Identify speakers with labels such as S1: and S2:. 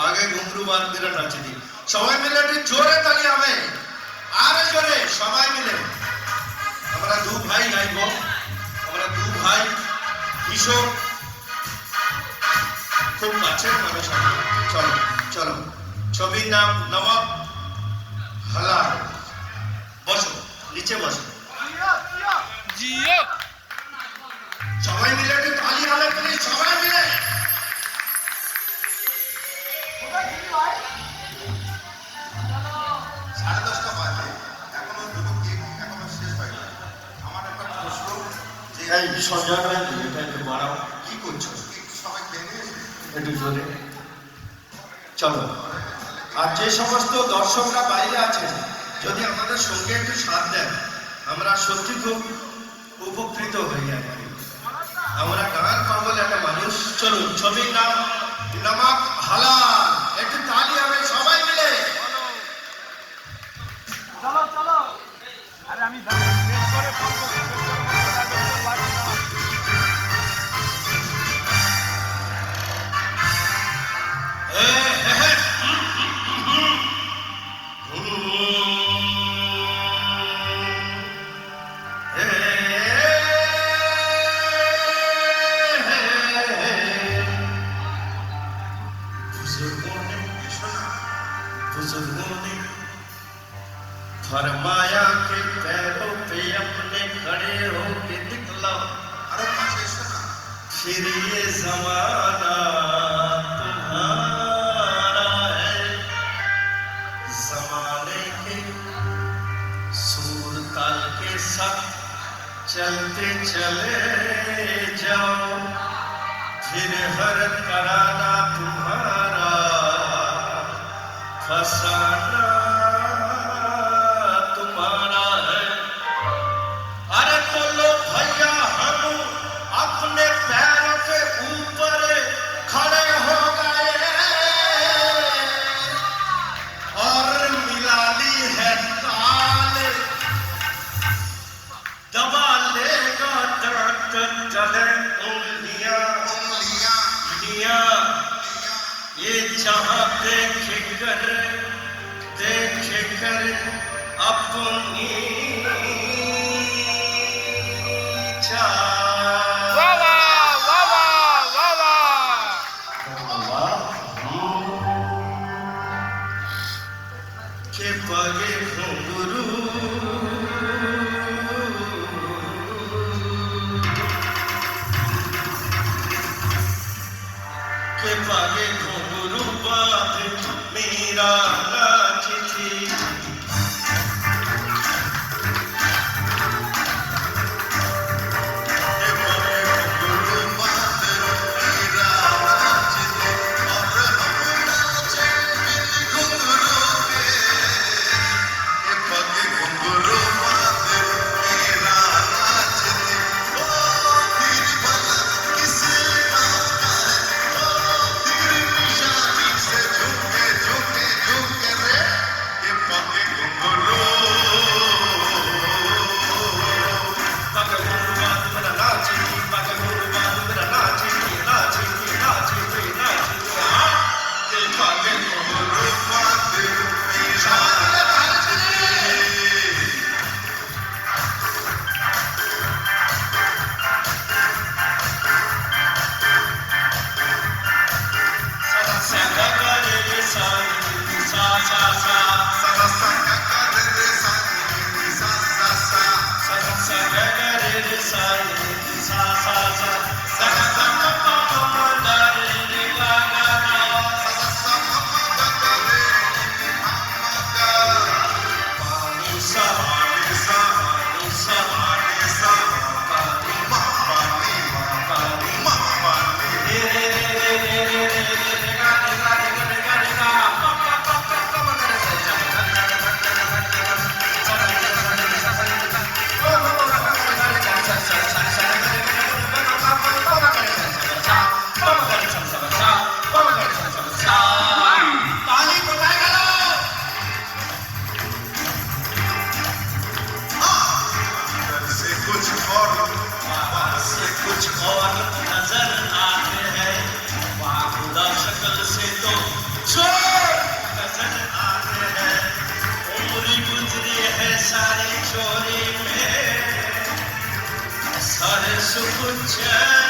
S1: পাগে ঘুমরু বাঁধবিরা নাচে দি সবাই মিলে একটু জোরে তালি হবে আরে জোরে সবাই মিলে আমরা দু ভাই গাইব আমরা দু ভাই কিশোর খুব কাছের মানুষ চলো চলো ছবির নাম নবাব হালাল বসো নিচে বসো সবাই মিলে একটু তালি হবে প্লিজ সবাই মিলে সাড়ে 10টা বাজে এখনো দুটো কেক এখনো শেষ হয়নি আমার একটা প্রশ্ন যে এই সঞ্জয় ভাই এটা একটু বাড়াও কি করছো একটু সবাই খেয়ে নিয়েছে একটু জোরে চলো আর যে সমস্ত দর্শকরা বাইরে আছেন যদি আমাদের সঙ্গে একটু সাথ দেন আমরা সত্যি খুব উপকৃত হই আর কি আমরা গান পাগল একটা মানুষ চলুন ছবির নাম নবাব হালাল একটু তালি হবে সবাই মিলে
S2: চলো চলো আরে আমি বেশ করে বলবো
S1: फरमाया के पैरों पे अपने खड़े होके दिखलाओ फिर ये जमाना तुम्हारा है जमाने के सूर ताल के साथ चलते चले जाओ फिर हर तराना तुम्हारा फसाना तुम्हारा है अरे तो लो भैया हम अपने पैरों के ऊपर खड़े हो गए और मिला ली है ताल दबा लेगा दर्द चले उंगलियां ये जहां देख कर अपनी के पगे घुंघरू के पगे घुंघरू बात मेरा नाची थी সুকুঞ্চন